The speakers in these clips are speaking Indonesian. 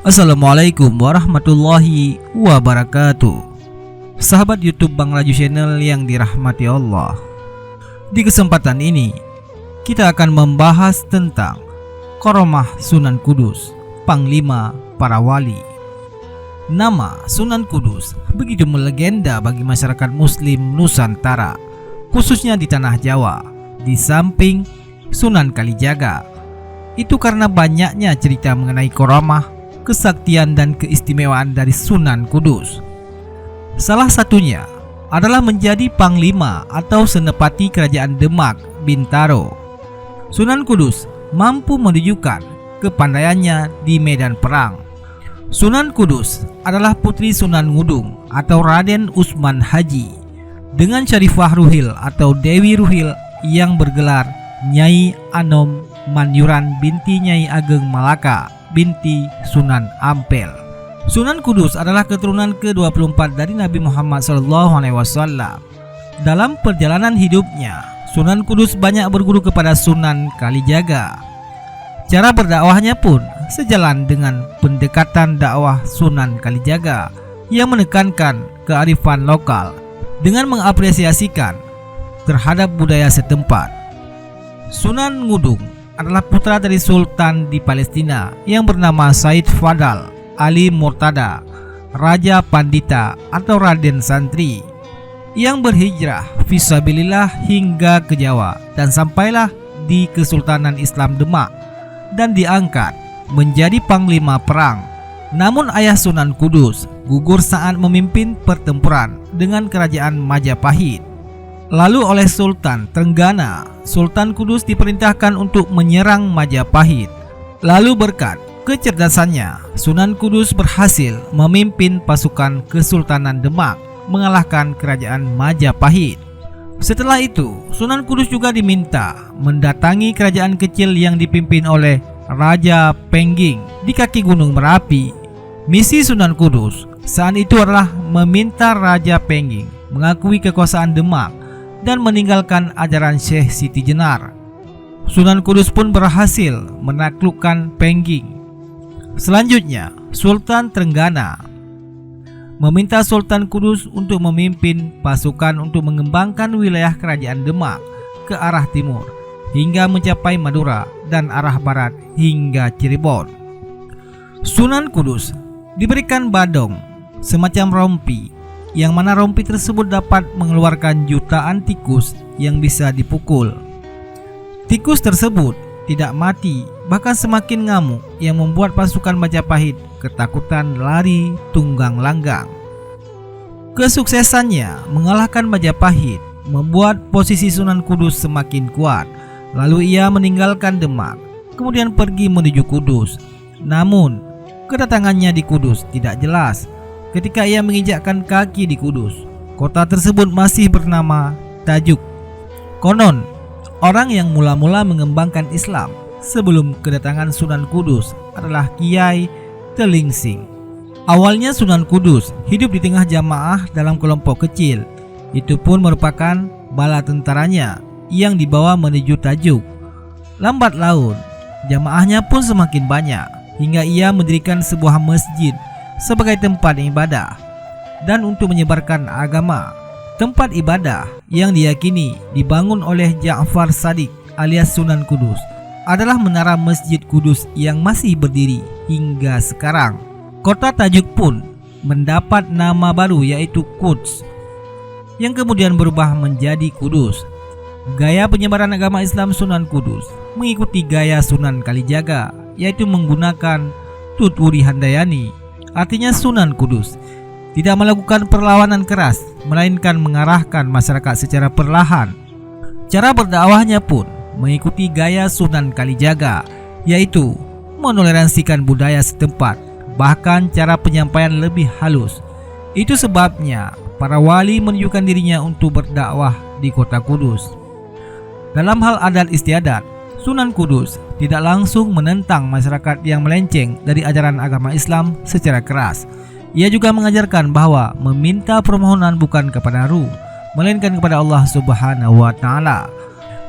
Assalamualaikum warahmatullahi wabarakatuh. Sahabat YouTube Bang Raju Channel yang dirahmati Allah, di kesempatan ini kita akan membahas tentang Karomah Sunan Kudus, Panglima para Wali. Nama Sunan Kudus begitu melegenda bagi masyarakat Muslim Nusantara, khususnya di tanah Jawa. Di samping Sunan Kalijaga, itu karena banyaknya cerita mengenai karamah, kesaktian dan keistimewaan dari Sunan Kudus. Salah satunya adalah menjadi panglima atau senepati kerajaan Demak Bintaro. Sunan Kudus mampu menunjukkan kepandaiannya di medan perang. Sunan Kudus adalah putri Sunan Ngudung atau Raden Usman Haji dengan Syarifah Ruhil atau Dewi Ruhil yang bergelar Nyai Anom Manyuran binti Nyai Ageng Malaka binti Sunan Ampel. Sunan Kudus adalah keturunan ke-24 dari Nabi Muhammad SAW. Dalam perjalanan hidupnya, Sunan Kudus banyak berguru kepada Sunan Kalijaga. Cara berdakwahnya pun sejalan dengan pendekatan dakwah Sunan Kalijaga yang menekankan kearifan lokal dengan mengapresiasikan terhadap budaya setempat. Sunan Ngudung adalah putra dari Sultan di Palestina yang bernama Said Fadal Ali Murtada, Raja Pandita atau Raden Santri, yang berhijrah fisabilillah hingga ke Jawa dan sampailah di Kesultanan Islam Demak dan diangkat menjadi panglima perang. Namun ayah Sunan Kudus gugur saat memimpin pertempuran dengan kerajaan Majapahit. Lalu oleh Sultan Trenggana, Sultan Kudus diperintahkan untuk menyerang Majapahit. Lalu berkat kecerdasannya, Sunan Kudus berhasil memimpin pasukan Kesultanan Demak mengalahkan kerajaan Majapahit. Setelah itu, Sunan Kudus juga diminta mendatangi kerajaan kecil yang dipimpin oleh Raja Pengging di kaki Gunung Merapi. Misi Sunan Kudus saat itu adalah meminta Raja Pengging mengakui kekuasaan Demak dan meninggalkan ajaran Syekh Siti Jenar. Sunan Kudus pun berhasil menaklukkan Pengging. Selanjutnya, Sultan Trenggana meminta Sultan Kudus untuk memimpin pasukan untuk mengembangkan wilayah kerajaan Demak ke arah timur hingga mencapai Madura dan arah barat hingga Cirebon. Sunan Kudus diberikan badong, semacam rompi, yang mana rompi tersebut dapat mengeluarkan jutaan tikus yang bisa dipukul. Tikus tersebut tidak mati, bahkan semakin ngamuk, yang membuat pasukan Majapahit ketakutan lari tunggang langgang. Kesuksesannya mengalahkan Majapahit membuat posisi Sunan Kudus semakin kuat. Lalu ia meninggalkan Demak, kemudian pergi menuju Kudus. Namun kedatangannya di Kudus tidak jelas. Ketika ia menginjakkan kaki di Kudus, kota tersebut masih bernama Tajuk. Konon, orang yang mula-mula mengembangkan Islam sebelum kedatangan Sunan Kudus adalah Kiai Telingsing. Awalnya Sunan Kudus hidup di tengah jamaah dalam kelompok kecil. Itu pun merupakan bala tentaranya yang dibawa menuju Tajuk. Lambat laun, jamaahnya pun semakin banyak hingga ia mendirikan sebuah masjid sebagai tempat ibadah dan untuk menyebarkan agama. Tempat ibadah yang diyakini dibangun oleh Ja'far Shadiq alias Sunan Kudus adalah menara Masjid Kudus yang masih berdiri hingga sekarang. Kota Tajuk pun mendapat nama baru yaitu Quds, yang kemudian berubah menjadi Kudus. Gaya penyebaran agama Islam Sunan Kudus mengikuti gaya Sunan Kalijaga, yaitu menggunakan Tuturi Handayani. Artinya Sunan Kudus tidak melakukan perlawanan keras, melainkan mengarahkan masyarakat secara perlahan. Cara berdakwahnya pun mengikuti gaya Sunan Kalijaga, yaitu menoleransikan budaya setempat, bahkan cara penyampaian lebih halus. Itu sebabnya para wali menunjukkan dirinya untuk berdakwah di kota Kudus. Dalam hal adat istiadat, Sunan Kudus tidak langsung menentang masyarakat yang melenceng dari ajaran agama Islam secara keras. Ia juga mengajarkan bahwa meminta permohonan bukan kepada ruh, melainkan kepada Allah Subhanahu wa Ta'ala.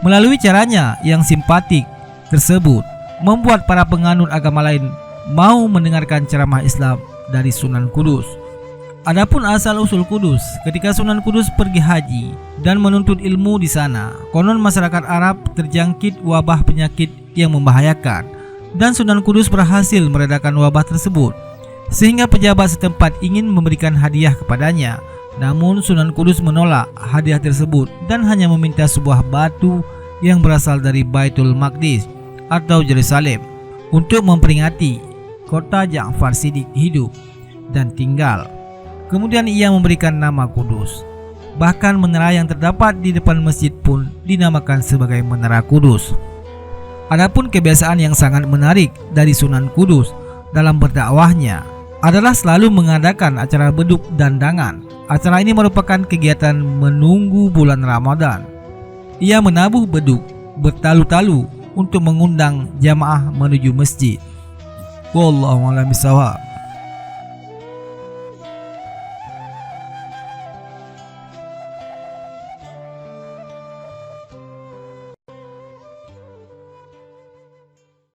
Melalui caranya yang simpatik tersebut, membuat para penganut agama lain mau mendengarkan ceramah Islam dari Sunan Kudus. Adapun asal-usul Kudus, ketika Sunan Kudus pergi haji dan menuntut ilmu di sana, konon masyarakat Arab terjangkit wabah penyakit yang membahayakan dan Sunan Kudus berhasil meredakan wabah tersebut, sehingga pejabat setempat ingin memberikan hadiah kepadanya. Namun Sunan Kudus menolak hadiah tersebut dan hanya meminta sebuah batu yang berasal dari Baitul Maqdis atau Yerusalem untuk memperingati kota Ja'far Shadiq hidup dan tinggal. Kemudian ia memberikan nama Kudus. Bahkan menara yang terdapat di depan masjid pun dinamakan sebagai Menara Kudus. Adapun kebiasaan yang sangat menarik dari Sunan Kudus dalam berdakwahnya adalah selalu mengadakan acara beduk dan dangan. Acara ini merupakan kegiatan menunggu bulan Ramadan. Ia menabuh beduk bertalu-talu untuk mengundang jamaah menuju masjid. Wallahu a'lam bishawab.